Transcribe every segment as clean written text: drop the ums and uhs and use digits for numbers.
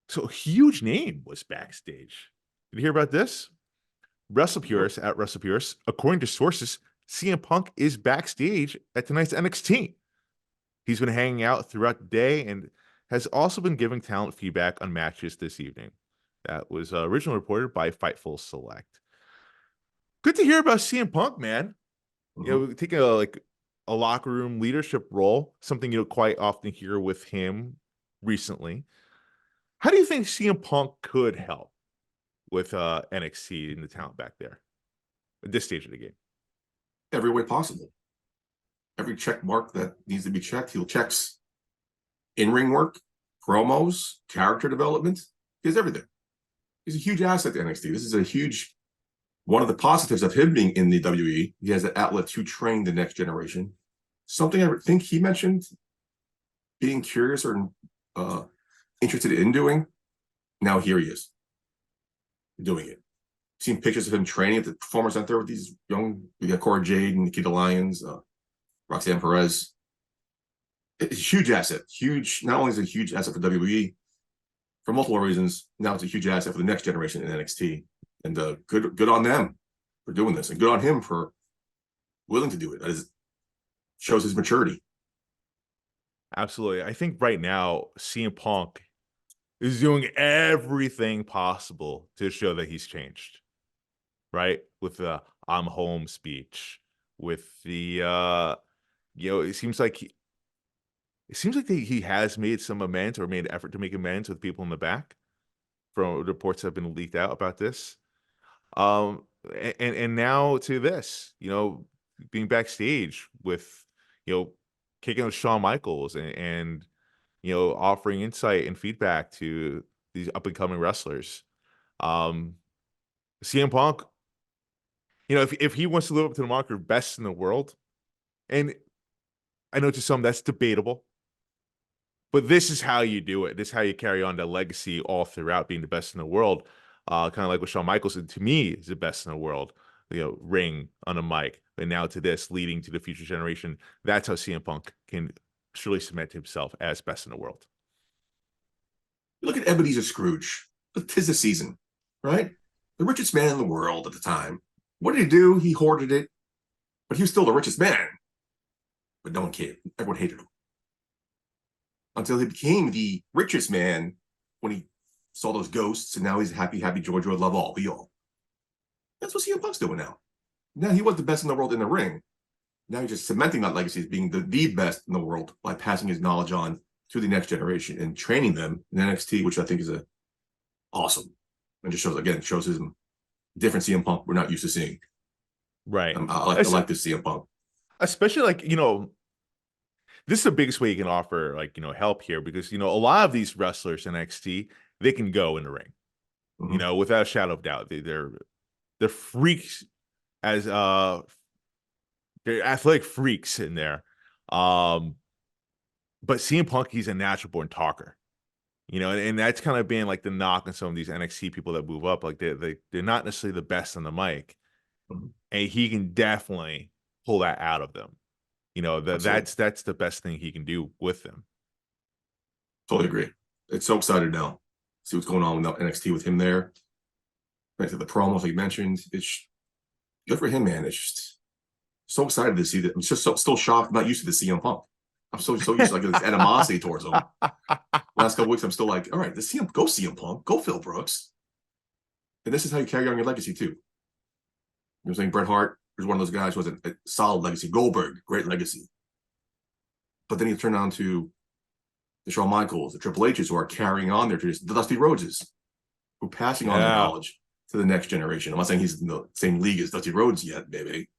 So a huge name was backstage. Did you hear about this? WrestlePurist at WrestlePurist, according to sources, CM Punk is backstage at tonight's NXT. He's been hanging out throughout the day and has also been giving talent feedback on matches this evening. That was originally reported by Fightful Select. Good to hear about CM Punk, man. Taking a locker room leadership role, something you don't quite often hear with him recently. How do you think CM Punk could help with NXT and the talent back there at this stage of the game? Every way possible. Every check mark that needs to be checked, he'll checks in-ring work, promos, character development. He has everything. He's a huge asset to NXT. This is a huge one of the positives of him being in the WWE. He has an outlet to train the next generation. Something I think he mentioned being curious or interested in doing. Now here he is doing it. Seen pictures of him training at the Performance Center with these young, we got Cora Jade and Nikita Lyons, Roxanne Perez. It's a huge asset. Huge. Not only is it a huge asset for WWE for multiple reasons, now it's a huge asset for the next generation in NXT. And good on them for doing this, and good on him for willing to do it. That is, shows his maturity. Absolutely. I think right now CM Punk is doing everything possible to show that he's changed. Right? With the "I'm home" speech, with the it seems like he has made some amends or made an effort to make amends with people in the back from reports that have been leaked out about this. And now to this, being backstage with, kicking with Shawn Michaels and offering insight and feedback to these up and coming wrestlers. CM Punk, if he wants to live up to the moniker best in the world, and I know to some that's debatable, but this is how you do it. This is how you carry on that legacy all throughout being the best in the world. Kind of like what Shawn Michaels said, to me, is the best in the world. Ring on a mic, and now to this, leading to the future generation. That's how CM Punk can surely cement himself as best in the world. Look at Ebenezer Scrooge. 'Tis the season, right? The richest man in the world at the time. What did he do? He hoarded it, but he was still the richest man. But no one cared. Everyone hated him. Until he became the richest man when he saw those ghosts, and now he's happy, joy, love all, be all. That's what CM Punk's doing now. Now he was the best in the world in the ring. Now he's just cementing that legacy as being the best in the world by passing his knowledge on to the next generation and training them in NXT, which I think is awesome. And just shows his different CM Punk we're not used to seeing. Right. I like this CM Punk. Especially this is the biggest way you can offer help here, because a lot of these wrestlers in NXT, they can go in the ring. Mm-hmm. Without a shadow of doubt. They're freaks, as they're athletic freaks in there. But CM Punk, he's a natural born talker. And that's kind of being like the knock on some of these NXT people that move up. Like they're not necessarily the best on the mic. Mm-hmm. And he can definitely pull that out of them. That's the best thing he can do with them. Totally agree. It's so excited now. See what's going on with NXT with him there. Back to the promos like you mentioned. It's good for him, man. It's just so excited to see that. I'm just still shocked. I'm not used to the CM Punk. I'm so used to this animosity towards him. Last couple weeks, I'm still like, all right, go CM Punk, go Phil Brooks. And this is how you carry on your legacy too. You know what I'm saying? Bret Hart was one of those guys who was a solid legacy. Goldberg, great legacy. But then you turn on to the Shawn Michaels, the Triple H's, who are carrying on their tradition, the Dusty Rhodeses, who are passing on their knowledge to the next generation. I'm not saying he's in the same league as Dusty Rhodes yet, maybe.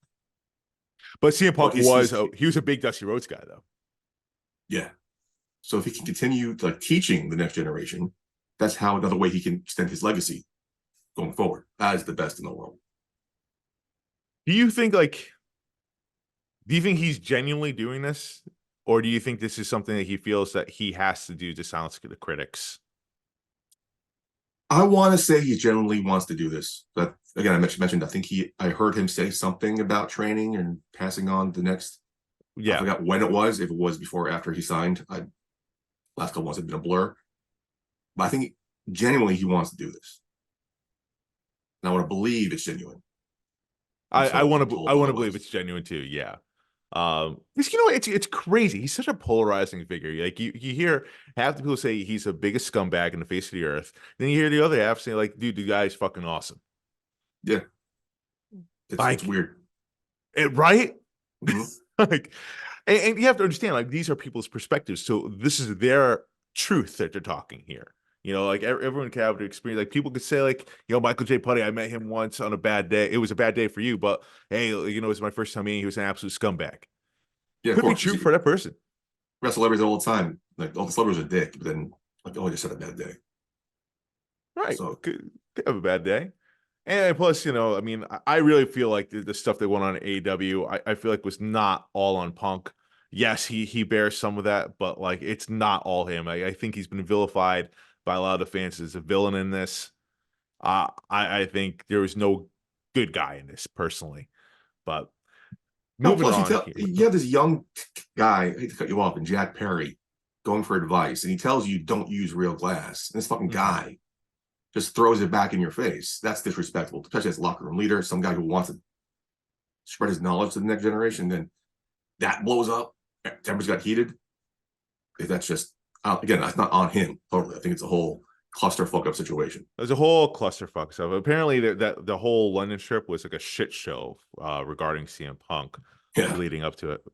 But CM Punk he was a big Dusty Rhodes guy, though. Yeah. So if he can continue teaching the next generation, that's how another way he can extend his legacy going forward as the best in the world. Do you think he's genuinely doing this? Or do you think this is something that he feels that he has to do to silence the critics? I want to say he genuinely wants to do this. But again, I mentioned, I heard him say something about training and passing on the next. Yeah. I forgot when it was, if it was before or after he signed. Last couple months had been a blur. But I think genuinely he wants to do this. And I want to believe it's genuine. I want to otherwise. believe it's genuine too. Yeah. Because it's crazy. He's such a polarizing figure. Like you hear half the people say he's the biggest scumbag in the face of the earth. Then you hear the other half say like, dude, the guy is fucking awesome. Yeah. It's weird. Right? Mhm. Like, and you have to understand, like, these are people's perspectives. So this is their truth that they're talking here. Like everyone can have an experience. Like people could say, like, Michael J. Puddy, I met him once on a bad day. It was a bad day for you, but hey, it was my first time meeting. He was an absolute scumbag. Yeah, Could be true for that person. Celebrities all the time. Like all the celebrities are dick, but then like, oh, I just had a bad day. Right. So Could have a bad day. And plus, I mean, I really feel like the stuff they went on at AEW, I feel like was not all on Punk. Yes, he bears some of that, but like it's not all him. I think he's been vilified by a lot of the fans as a villain in this. I think there was no good guy in this personally. But no, moving plus on here. you have this young guy, I hate to cut you off, and Jack Perry going for advice, and he tells you don't use real glass. And this fucking guy just throws it back in your face. That's disrespectful, especially as a locker room leader, some guy who wants to spread his knowledge to the next generation. Then that blows up. Tempers got heated. That's just again, that's not on him totally. I think it's a whole cluster fuck up situation. There's a whole clusterfuck stuff. Apparently, the whole London trip was like a shit show regarding CM Punk leading up to it.